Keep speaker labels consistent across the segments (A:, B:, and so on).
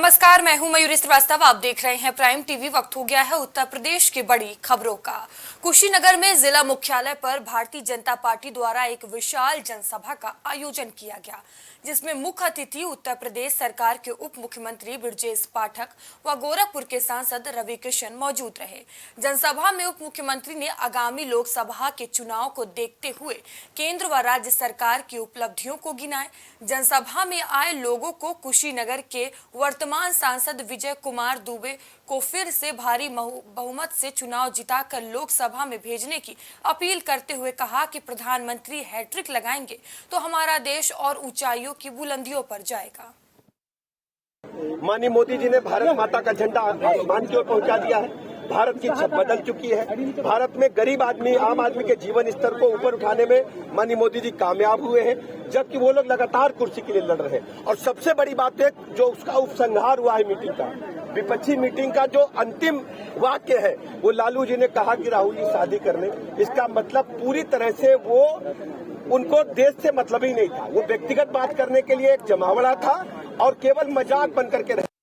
A: नमस्कार, मैं हूं मयूरी श्रीवास्तव। आप देख रहे हैं प्राइम टीवी। वक्त हो गया है उत्तर प्रदेश की बड़ी खबरों का। कुशीनगर में जिला मुख्यालय पर भारतीय जनता पार्टी द्वारा एक विशाल जनसभा का आयोजन किया गया, जिसमें मुख्य अतिथि उत्तर प्रदेश सरकार के उप मुख्यमंत्री ब्रजेश पाठक व गोरखपुर के सांसद रवि किशन मौजूद रहे। जनसभा में उप मुख्यमंत्री ने आगामी लोकसभा के चुनाव को देखते हुए केंद्र व राज्य सरकार की उपलब्धियों को गिनाए। जनसभा में आए लोगों को कुशीनगर के वर्तमान सांसद विजय कुमार दुबे को फिर से भारी बहुमत से चुनाव जिताकर लोकसभा में भेजने की अपील करते हुए कहा कि प्रधानमंत्री हैट्रिक लगाएंगे तो हमारा देश और ऊंचाइयों की बुलंदियों पर जाएगा।
B: माननीय मोदी जी ने भारत माता का झंडा आसमान की ओर पहुंचा दिया है। भारत की छत बदल चुकी है। भारत में गरीब आदमी, आम आदमी के जीवन स्तर को ऊपर उठाने में माननीय मोदी जी कामयाब हुए हैं, जबकि वो लोग लगातार कुर्सी के लिए लड़ रहे हैं। और सबसे बड़ी बात है जो उसका उपसंहार हुआ है मीटिंग का, विपक्षी मीटिंग का जो अंतिम वाक्य है वो लालू जी ने कहा कि राहुल जी शादी करने। इसका मतलब पूरी तरह से वो उनको देश से मतलब ही नहीं था। वो व्यक्तिगत बात करने के लिए एक जमावड़ा था और केवल मजाक बन करके रहे।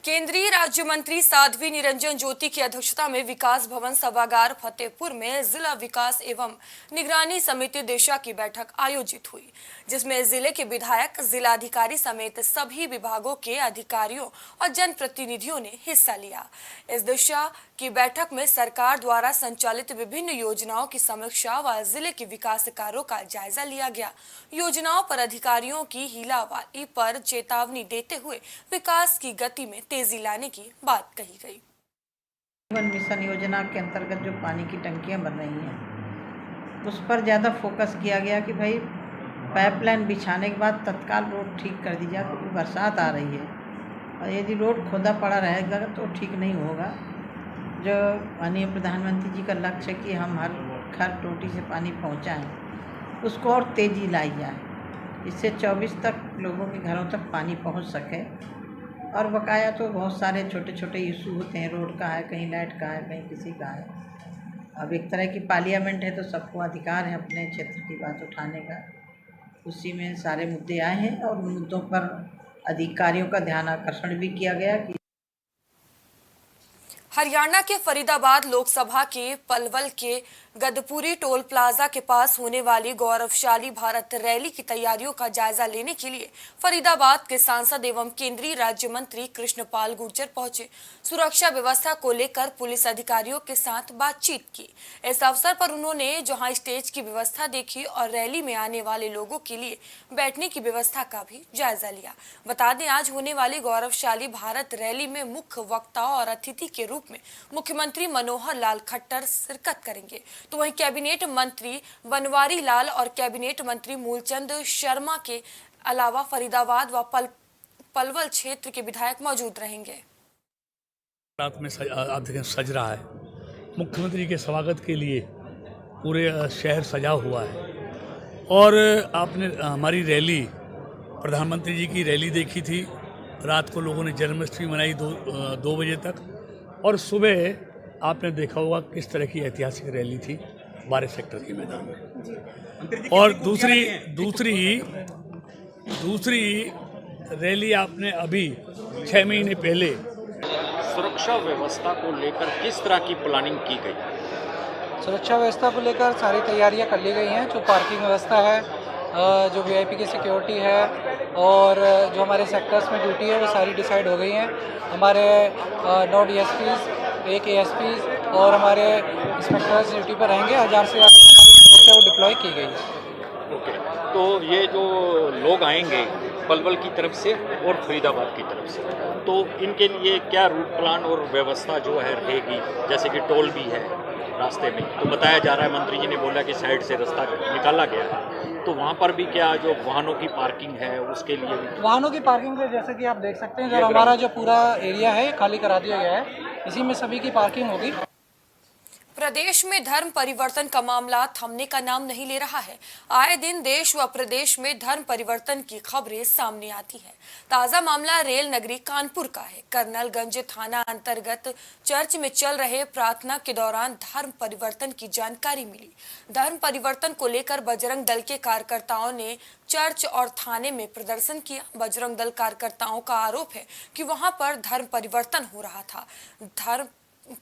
A: केंद्रीय राज्य मंत्री साध्वी निरंजन ज्योति की अध्यक्षता में विकास भवन सभागार फतेहपुर में जिला विकास एवं निगरानी समिति दिशा की बैठक आयोजित हुई, जिसमें जिले के विधायक, जिलाधिकारी समेत सभी विभागों के अधिकारियों और जनप्रतिनिधियों ने हिस्सा लिया। इस दिशा की बैठक में सरकार द्वारा संचालित विभिन्न योजनाओं की समीक्षा व जिले के विकास कार्यों का जायजा लिया गया। योजनाओं पर अधिकारियों की हीलावारी पर चेतावनी देते हुए विकास की गति में तेजी लाने की बात कही गई।
C: जीवन मिशन योजना के अंतर्गत जो पानी की टंकियां बन रही हैं उस पर ज़्यादा फोकस किया गया कि भाई पाइपलाइन बिछाने के बाद तत्काल रोड ठीक कर दी जाए, क्योंकि बरसात आ रही है और यदि रोड खोदा पड़ा रहेगा तो ठीक नहीं होगा। जो माननीय प्रधानमंत्री जी का लक्ष्य है कि हम हर घर टोटी से पानी पहुंचाएं, उसको और तेज़ी लाई जाए, इससे 24 तक लोगों के घरों तक पानी पहुंच सके। और बकाया तो बहुत सारे छोटे छोटे इशू होते हैं, रोड का है, कहीं लाइट का है, कहीं किसी का है। अब एक तरह की पार्लियामेंट है तो सबको अधिकार है अपने क्षेत्र की बात उठाने का। उसी में सारे मुद्दे आए हैं और उन मुद्दों पर अधिकारियों का ध्यान आकर्षण भी किया गया कि
A: हरियाणा के फरीदाबाद लोकसभा के पलवल के गदपुरी टोल प्लाजा के पास होने वाली गौरवशाली भारत रैली की तैयारियों का जायजा लेने के लिए फरीदाबाद के सांसद एवं केंद्रीय राज्य मंत्री कृष्णपाल गुर्जर पहुंचे। सुरक्षा व्यवस्था को लेकर पुलिस अधिकारियों के साथ बातचीत की। इस अवसर पर उन्होंने जहां स्टेज की व्यवस्था देखी और रैली में आने वाले लोगों के लिए बैठने की व्यवस्था का भी जायजा लिया। बता दें, आज होने वाली गौरवशाली भारत रैली में मुख्य वक्ता और अतिथि के रूप में मुख्यमंत्री मनोहर लाल खट्टर शिरकत करेंगे, तो वहीं कैबिनेट मंत्री बनवारी लाल और कैबिनेट मंत्री मूलचंद शर्मा के अलावा फरीदाबाद व पलवल क्षेत्र के विधायक मौजूद रहेंगे।
D: रात में सज रहा है। मुख्यमंत्री के स्वागत के लिए पूरे शहर सजा हुआ है। और आपने हमारी रैली, प्रधानमंत्री जी की रैली देखी थी। रात को लोगों ने जन्माष्टमी मनाई 2 बजे तक, और सुबह आपने देखा होगा किस तरह की ऐतिहासिक रैली थी 12 सेक्टर के मैदान में। और दूसरी रैली आपने अभी 6 महीने पहले
E: सुरक्षा व्यवस्था को लेकर किस तरह की प्लानिंग की गई?
F: सुरक्षा व्यवस्था को लेकर सारी तैयारियां कर ली गई हैं। जो पार्किंग व्यवस्था है, जो वीआईपी की सिक्योरिटी है और जो हमारे सेक्टर्स में ड्यूटी है वो सारी डिसाइड हो गई हैं। हमारे 9 डीएसपीज, 1 एएसपीज और हमारे इंस्पेक्टर्स ड्यूटी पर रहेंगे। 1000 से ज़्यादा वो डिप्लॉय की गई है।
E: ओके, तो ये जो लोग आएंगे पलवल की तरफ से और फरीदाबाद की तरफ से, तो इनके लिए क्या रूट प्लान और व्यवस्था जो है रहेगी? जैसे कि टोल भी है रास्ते में, तो बताया जा रहा है, मंत्री जी ने बोला कि साइड से रास्ता निकाला गया है, तो वहाँ पर भी क्या जो वाहनों की पार्किंग है उसके लिए भी?
F: वाहनों की पार्किंग के जैसे कि आप देख सकते हैं, जो हमारा जो पूरा एरिया है खाली करा दिया गया है, इसी में सभी की पार्किंग होगी।
A: प्रदेश में धर्म परिवर्तन का मामला थमने का नाम नहीं ले रहा है। आए दिन देश व प्रदेश में धर्म परिवर्तन की खबरें सामने आती हैं। ताजा मामला रेल नगरी कानपुर का है। कर्नलगंज थाना अंतर्गत चर्च में चल रहे प्रार्थना के दौरान धर्म परिवर्तन की जानकारी मिली। धर्म परिवर्तन को लेकर बजरंग दल के कार्यकर्ताओं ने चर्च और थाने में प्रदर्शन किया। बजरंग दल कार्यकर्ताओं का आरोप है कि वहां पर धर्म परिवर्तन हो रहा था। धर्म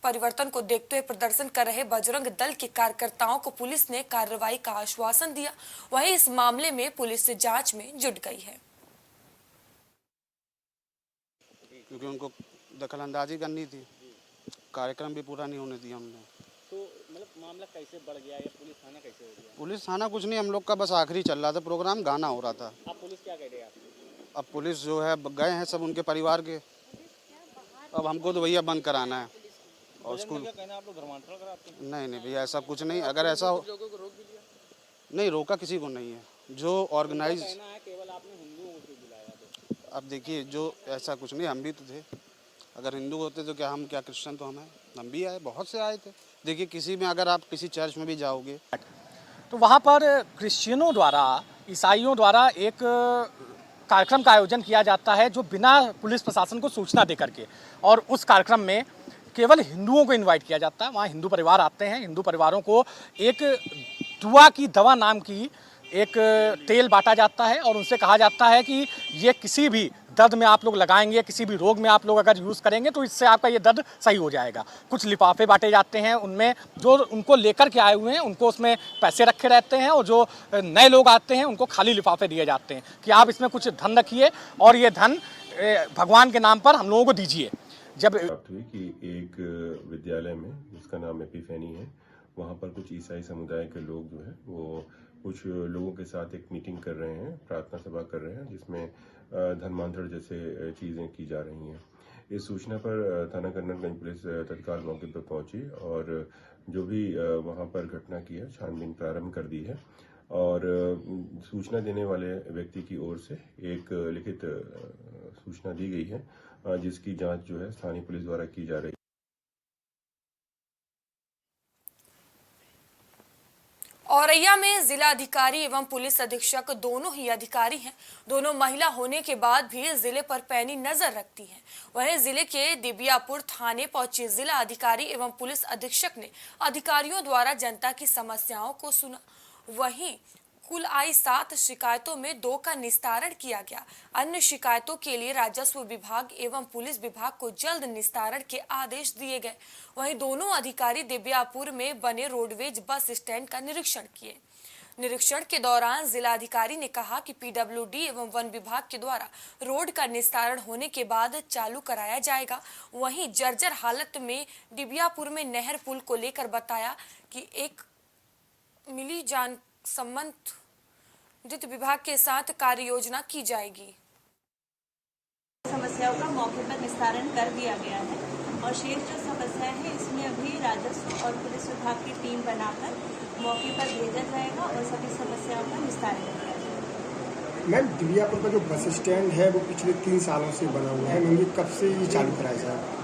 A: परिवर्तन को देखते हुए प्रदर्शन कर रहे बजरंग दल के कार्यकर्ताओं को पुलिस ने कार्रवाई का आश्वासन दिया। वहीं इस मामले में पुलिस जांच में जुट गई है।
G: क्योंकि उनको दखलंदाजी करनी थी, कार्यक्रम भी पूरा नहीं होने दिया हमने।
H: तो मतलब मामला कैसे बढ़ गया या पुलिस थाना कैसे हो गया?
G: पुलिस थाना कुछ नहीं, हम लोग का बस आखिरी चल रहा था प्रोग्राम, गाना हो रहा था।
H: अब पुलिस क्या कह रही है?
G: अब पुलिस जो है गए हैं सब उनके परिवार के, अब हमको तो भैया बंद कराना है। और उसको
H: कहना आप लोग धर्मांतरण कराते हैं?
G: नहीं भैया ऐसा कुछ नहीं, अगर ऐसा हो नहीं, रोका किसी को नहीं है। जो ऑर्गेनाइज
H: केवल आपने हिंदुओं को बुलाया।
G: अब देखिए, जो ऐसा कुछ नहीं, हम भी तो थे। अगर हिंदू होते तो क्या हम क्या क्रिश्चियन तो हम भी आए, बहुत से आए थे। देखिए किसी में अगर आप किसी चर्च में भी जाओगे
I: तो वहाँ पर क्रिश्चियनों द्वारा, ईसाइयों द्वारा एक कार्यक्रम का आयोजन किया जाता है जो बिना पुलिस प्रशासन को सूचना दे करके, और उस कार्यक्रम में केवल हिंदुओं को इनवाइट किया जाता है। वहाँ हिंदू परिवार आते हैं, हिंदू परिवारों को एक दुआ की दवा नाम की एक तेल बांटा जाता है और उनसे कहा जाता है कि ये किसी भी दर्द में आप लोग लगाएंगे, किसी भी रोग में आप लोग अगर यूज़ करेंगे तो इससे आपका ये दर्द सही हो जाएगा। कुछ लिफाफे बांटे जाते हैं, उनमें जो उनको लेकर के आए हुए हैं उनको उसमें पैसे रखे रहते हैं, और जो नए लोग आते हैं उनको खाली लिफाफे दिए जाते हैं कि आप इसमें कुछ धन रखिए और ये धन भगवान के नाम पर हम लोगों को दीजिए। जब
J: बात हुई कि एक विद्यालय में जिसका नाम एपिफेनी है, वहाँ पर कुछ ईसाई समुदाय के लोग जो है वो कुछ लोगों के साथ एक मीटिंग कर रहे हैं, प्रार्थना सभा कर रहे हैं, जिसमें धर्मांतरण जैसे चीज़ें की जा रही हैं। इस सूचना पर थाना कर्नलगंज पुलिस तत्काल मौके पर पहुंची और जो भी वहां पर घटना की है छानबीन प्रारंभ कर दी है। और सूचना देने वाले व्यक्ति की ओर से एक लिखित सूचना दी गई है, जिसकी जांच जो है स्थानीय पुलिस द्वारा की जा रही है।
A: औरैया में जिला अधिकारी एवं पुलिस अधीक्षक दोनों ही अधिकारी हैं। दोनों महिला होने के बाद भी जिले पर पैनी नजर रखती हैं। वहीं जिले के दिबियापुर थाने पहुंचे जिला अधिकारी एवं पुलिस अधीक्षक ने अधिकारियों द्वारा जनता की समस्याओं को सुना। वहीं कुल आई 7 शिकायतों में 2 का निस्तारण किया गया। अन्य शिकायतों के लिए राजस्व विभाग एवं पुलिस विभाग को जल्द निस्तारण के आदेश दिए गए। वहीं दोनों अधिकारी दिबियापुर में बने रोडवेज बस स्टैंड का निरीक्षण किए। निरीक्षण के दौरान जिलाधिकारी ने कहा कि पीडब्ल्यूडी एवं वन विभाग के द्वारा रोड का निस्तारण होने के बाद चालू कराया जाएगा। वहीं जर्जर हालत में दिबियापुर में नहर पुल को लेकर बताया कि एक मिली जान संबंधित विभाग के साथ कार्य योजना की जाएगी।
K: समस्याओं का मौके पर निस्तारण कर दिया गया है और शेष जो समस्या है इसमें अभी राजस्व और पुलिस विभाग की टीम बनाकर मौके पर भेजा जाएगा और सभी समस्याओं का निस्तारण किया जाएगा।
L: मैम, दिबियापुर का जो बस स्टैंड है वो पिछले 3 सालों से बना हुआ है, मैम कब से ये चालू कराया जाएगा?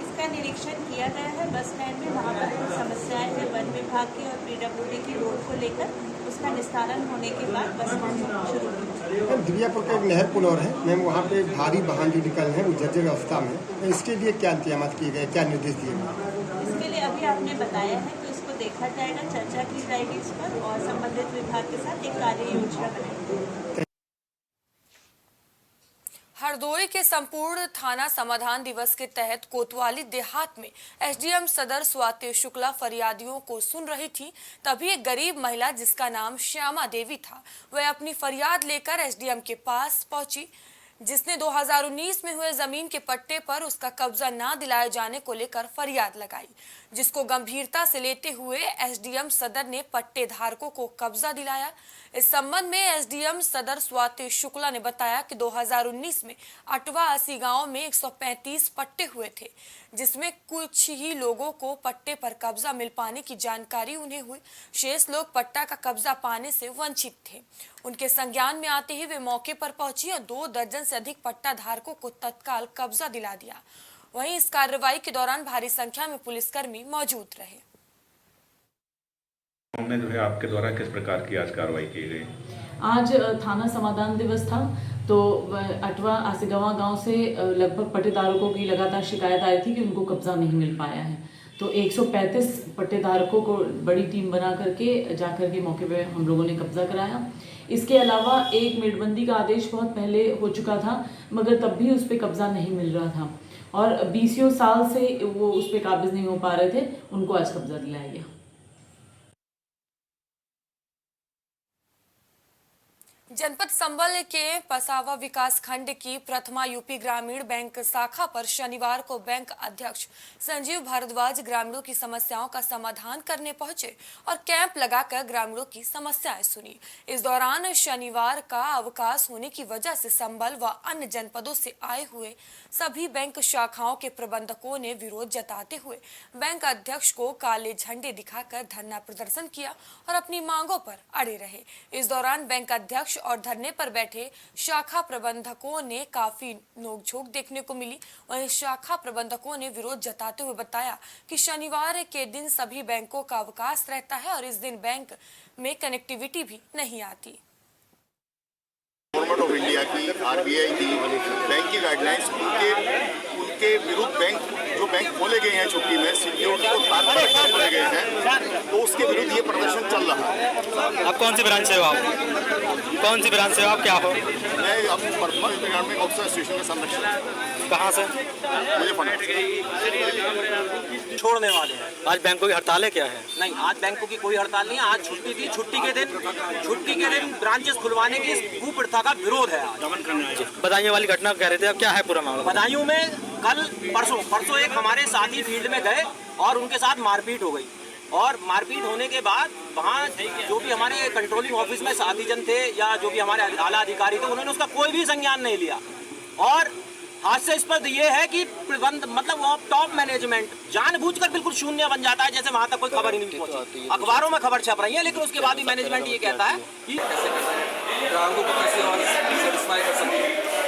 K: इसका निरीक्षण किया गया है बस स्टैंड में, वहाँ पर कुछ समस्याएं हैं वन विभाग की और पीडब्ल्यूडी की रोड को लेकर, उसका निस्तारण होने के बाद बस स्टैंड शुरू होगा।
L: मैम, दिबियापुर का एक नहर पुल और है मैम, वहाँ पे भारी वाहन जो निकल हैं वो जर्जर अवस्था में, इसके लिए क्या इंतजाम किए गए, क्या निर्देश दिए गए?
K: इसके लिए अभी आपने बताया है तो इसको देखा जाएगा, चर्चा की जाएगी इस पर और संबंधित विभाग के साथ एक कार्य योजना बनाएगी।
A: हरदोई के संपूर्ण थाना समाधान दिवस के तहत कोतवाली देहात में एसडीएम सदर स्वाति शुक्ला फरियादियों को सुन रही थी। तभी एक गरीब महिला जिसका नाम श्यामा देवी था, वह अपनी फरियाद लेकर एसडीएम के पास पहुंची, जिसने 2019 में हुए जमीन के पट्टे पर उसका कब्जा ना दिलाए जाने को लेकर फरियाद लगाई, जिसको गंभीरता से लेते हुए एसडीएम सदर ने पट्टे धारकों को कब्जा दिलाया। इस संबंध में एसडीएम सदर स्वाति शुक्ला ने बताया कि 2019 में अटवा 80 गांव में 135 पट्टे हुए थे, जिसमें कुछ ही लोगों को पट्टे पर कब्जा मिल पाने की जानकारी उन्हें हुई। शेष लोग पट्टा का कब्जा पाने से वंचित थे। उनके संज्ञान में आते ही वे मौके पर पहुंची और 2 दर्जन से अधिक पट्टा धारकों को तत्काल कब्जा दिला दिया। वहीं इस कार्रवाई के दौरान भारी संख्या में पुलिसकर्मी मौजूद रहे।
M: में जो है आपके द्वारा किस प्रकार की आज कार्रवाई की गई?
N: आज थाना समाधान दिवस था, तो अटवा आसिगवा गांव से लगभग पट्टेदारकों की लगातार शिकायत आई थी कि उनको कब्जा नहीं मिल पाया है। तो 135 पट्टेदारकों को बड़ी टीम बना करके जाकर के मौके पे हम लोगों ने कब्जा कराया। इसके अलावा एक मेड़बंदी का आदेश बहुत पहले हो चुका था, मगर तब भी उस पर कब्जा नहीं मिल रहा था और 20 साल से वो उस पर काबिज नहीं हो पा रहे थे, उनको आज कब्जा दिलाया गया।
A: जनपद संबल के पसावा विकास खंड की प्रथमा यूपी ग्रामीण बैंक शाखा पर शनिवार को बैंक अध्यक्ष संजीव भारद्वाज ग्रामीणों की समस्याओं का समाधान करने पहुंचे और कैंप लगाकर ग्रामीणों की समस्याएं सुनी। इस दौरान शनिवार का अवकाश होने की वजह से संबल व अन्य जनपदों से आए हुए सभी बैंक शाखाओं के प्रबंधकों ने विरोध जताते हुए बैंक अध्यक्ष को काले झंडे दिखाकर धरना प्रदर्शन किया और अपनी मांगों पर अड़े रहे। इस दौरान बैंक अध्यक्ष और धरने पर बैठे शाखा प्रबंधकों ने काफी नोकझोंक देखने को मिली। वहीं शाखा प्रबंधकों ने विरोध जताते हुए बताया कि शनिवार के दिन सभी बैंकों का अवकाश रहता है और इस दिन बैंक में कनेक्टिविटी भी नहीं आती।
O: गवर्नमेंट ऑफ इंडिया की, आरबीआई की बैंक की गाइडलाइंस उनके विरुद्ध जो बैंक खोले गए हैं छुट्टी में सिक्योरिटी को तात्पर्य खोले गए हैं, तो उसके विरुद्ध ये प्रदर्शन चल रहा है।
P: आप कौन सी ब्रांच से हो? कौन सी ब्रांच से हो आप? क्या हो?
O: मैं अब वर्तमान में ऑफिसर एसोसिएशन का संरक्षण।
P: कहाँ से?
O: मुजफ्फरनगर।
P: छोड़ने वाले हैं। आज बैंकों की हड़ताल है क्या है?
Q: नहीं, आज बैंकों की कोई हड़ताल नहीं है। आज छुट्टी थी। छुट्टी के दिन ब्रांचेस खुलवाने की कुप्रथा का विरोध है आज।
P: बदायूं वाली घटना कह रहे थे, अब क्या है पूरा मामला?
Q: बदायूं में कल परसों एक हमारे साथी फील्ड में गए और उनके साथ मारपीट हो गई और मारपीट होने के बाद वहाँ जो भी हमारे कंट्रोलिंग ऑफिस में साथीजन थे या जो भी हमारे आला अधिकारी थे, उन्होंने उसका कोई भी संज्ञान नहीं लिया। और हास्यास्पद ये है कि प्रबंध मतलब वो टॉप मैनेजमेंट जानबूझकर बिल्कुल शून्य बन जाता है, जैसे वहाँ तक कोई खबर ही नहीं पहुंची। अखबारों में खबर छप रही है, लेकिन उसके बाद भी मैनेजमेंट ये कहता है कि
R: ग्राहकों को कैसे और सेटिस्फाई कर सकें,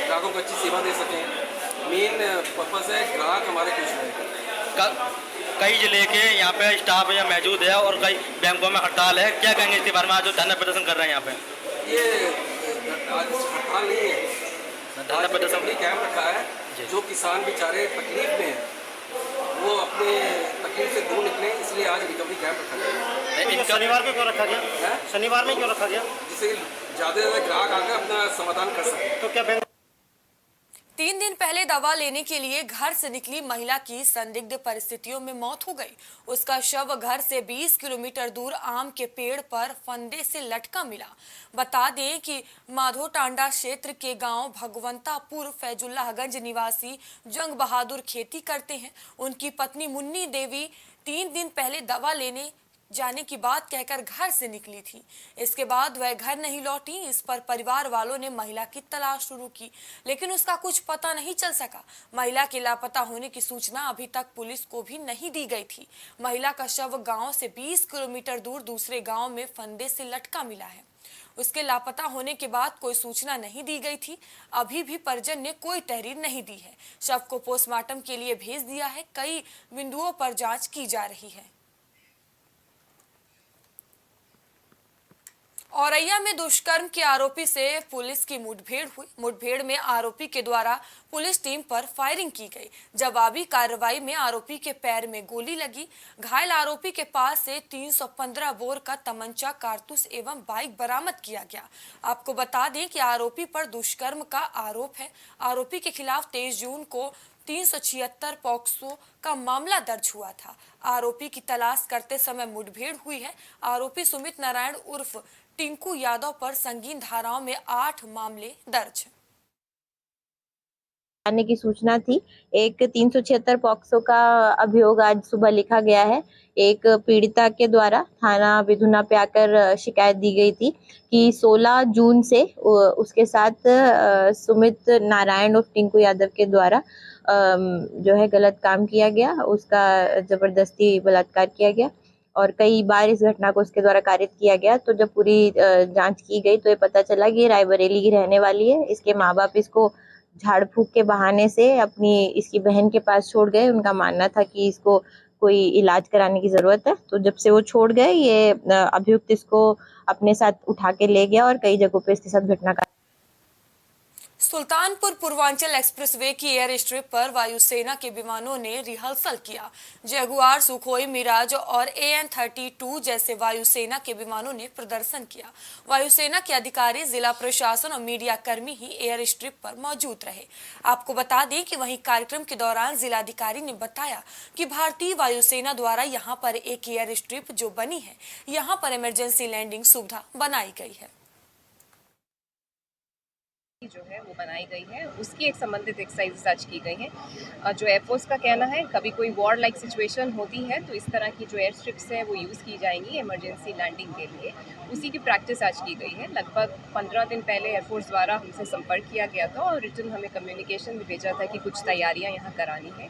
R: ग्राहकों को अच्छी सेवा दे सकें। मेन पर्पस है ग्राहक हमारे खुश रहें।
P: कई जिले के यहाँ पे स्टाफ यहाँ मौजूद है और कई बैंकों में हड़ताल है, क्या कहेंगे इसके बारे में? आज जो धरना प्रदर्शन कर रहे हैं यहाँ पे,
R: ये आज हड़ताल नहीं है, धरना प्रदर्शन भी कैंप रखा है। जो किसान बेचारे तकलीफ में हैं वो अपने तकलीफ से दूर निकले, इसलिए आज रिकवरी कैंप रखा गया।
P: शनिवार में क्यों रखा गया? शनिवार में क्यों रखा गया?
R: जिससे ज़्यादा से ज़्यादा ग्राहक आकर अपना समाधान कर सके।
P: तो क्या बैंक
A: 3 दिन पहले दवा लेने के लिए घर से निकली महिला की संदिग्ध परिस्थितियों में मौत हो गई। उसका शव घर से 20 किलोमीटर दूर आम के पेड़ पर फंदे से लटका मिला। बता दें कि माधोटांडा क्षेत्र के गांव भगवंतापुर फैजुल्लाहगंज निवासी जंग बहादुर खेती करते हैं। उनकी पत्नी मुन्नी देवी 3 दिन पहले दवा लेने जाने की बात कहकर घर से निकली थी। इसके बाद वह घर नहीं लौटी। इस पर परिवार वालों ने महिला की तलाश शुरू की, लेकिन उसका कुछ पता नहीं चल सका। महिला के लापता होने की सूचना अभी तक पुलिस को भी नहीं दी गई थी। महिला का शव गांव से 20 किलोमीटर दूर दूसरे गांव में फंदे से लटका मिला है। उसके लापता होने के बाद कोई सूचना नहीं दी गई थी। अभी भी परिजन ने कोई तहरीर नहीं दी है। शव को पोस्टमार्टम के लिए भेज दिया है। कई बिंदुओं पर जाँच की जा रही है। औरैया में दुष्कर्म के आरोपी से पुलिस की मुठभेड़ हुई। मुठभेड़ में आरोपी के द्वारा पुलिस टीम पर फायरिंग की गई। जवाबी कार्रवाई में आरोपी के पैर में गोली लगी। घायल आरोपी के पास से 315 बोर का तमंचा, कारतूस एवं बाइक बरामद किया गया। आपको बता दें कि आरोपी पर दुष्कर्म का आरोप है। आरोपी के खिलाफ 23 जून को 376 पॉक्सो का मामला दर्ज हुआ था। आरोपी की तलाश करते समय मुठभेड़ हुई है। आरोपी सुमित नारायण उर्फ टिंकू यादव पर संगीन धाराओं में 8 मामले दर्ज
S: आने की सूचना थी। एक 376 पॉक्सो का अभियोग आज सुबह लिखा गया है। एक पीड़िता के द्वारा थाना विधुना पे आकर शिकायत दी गई थी कि 16 जून से उसके साथ सुमित नारायण और टिंकू यादव के द्वारा जो है गलत काम किया गया, उसका जबरदस्ती बलात्कार किया गया और कई बार इस घटना को उसके द्वारा कारित किया गया। तो जब पूरी जांच की गई तो ये पता चला कि ये रायबरेली की रहने वाली है। इसके माँ बाप इसको झाड़ फूक के बहाने से अपनी इसकी बहन के पास छोड़ गए। उनका मानना था कि इसको कोई इलाज कराने की जरूरत है। तो जब से वो छोड़ गए, ये अभियुक्त इसको अपने साथ उठा के ले गया और कई जगहों पे इसके साथ घटना का।
A: सुल्तानपुर पूर्वांचल एक्सप्रेसवे की एयर स्ट्रिप पर वायुसेना के विमानों ने रिहर्सल किया। जगुआर, सुखोई, मिराज और AN-32 जैसे वायुसेना के विमानों ने प्रदर्शन किया। वायुसेना के अधिकारी, जिला प्रशासन और मीडिया कर्मी ही एयर स्ट्रिप पर मौजूद रहे। आपको बता दें कि वहीं कार्यक्रम के दौरान जिलाधिकारी ने बताया कि भारतीय वायुसेना द्वारा यहां पर एक एयर स्ट्रिप जो बनी है, यहां पर इमरजेंसी लैंडिंग सुविधा बनाई गई है।
T: जो है वो बनाई गई है, उसकी एक संबंधित एक्सरसाइज आज की गई है। जो एयरफोर्स का कहना है, कभी कोई वॉर लाइक सिचुएशन होती है तो इस तरह की जो एयर स्ट्रिप्स है वो यूज़ की जाएंगी इमरजेंसी लैंडिंग के लिए। उसी की प्रैक्टिस आज की गई है। लगभग 15 दिन पहले एयरफोर्स द्वारा हमसे संपर्क किया गया था और रिटर्न हमें कम्युनिकेशन भी भेजा था कि कुछ तैयारियाँ यहाँ करानी है।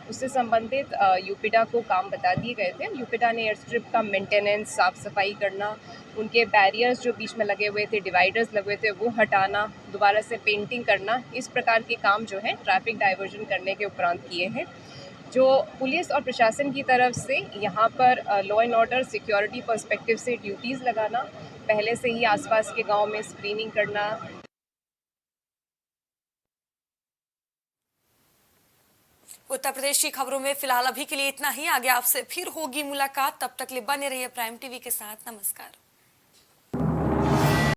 T: उससे संबंधित यूपीडा को काम बता दिए गए थे। यूपीडा ने एयर स्ट्रिप का मेंटेनेंस, साफ सफाई करना, उनके बैरियर्स जो बीच में लगे हुए थे, डिवाइडर्स लगे हुए थे, वो हटाना, दोबारा से पेंटिंग करना, इस प्रकार के काम जो है ट्रैफिक डाइवर्जन करने के उपरांत किए हैं। जो पुलिस और प्रशासन की तरफ से यहाँ पर law and order, security perspective से ड्यूटीज़ लगाना, पहले से ही आसपास के गाँव में स्क्रीनिंग करना।
A: उत्तर प्रदेश की खबरों में फिलहाल अभी के लिए इतना ही। आगे आपसे फिर होगी मुलाकात, तब तक लिए बने रहिए प्राइम टीवी के साथ। नमस्कार।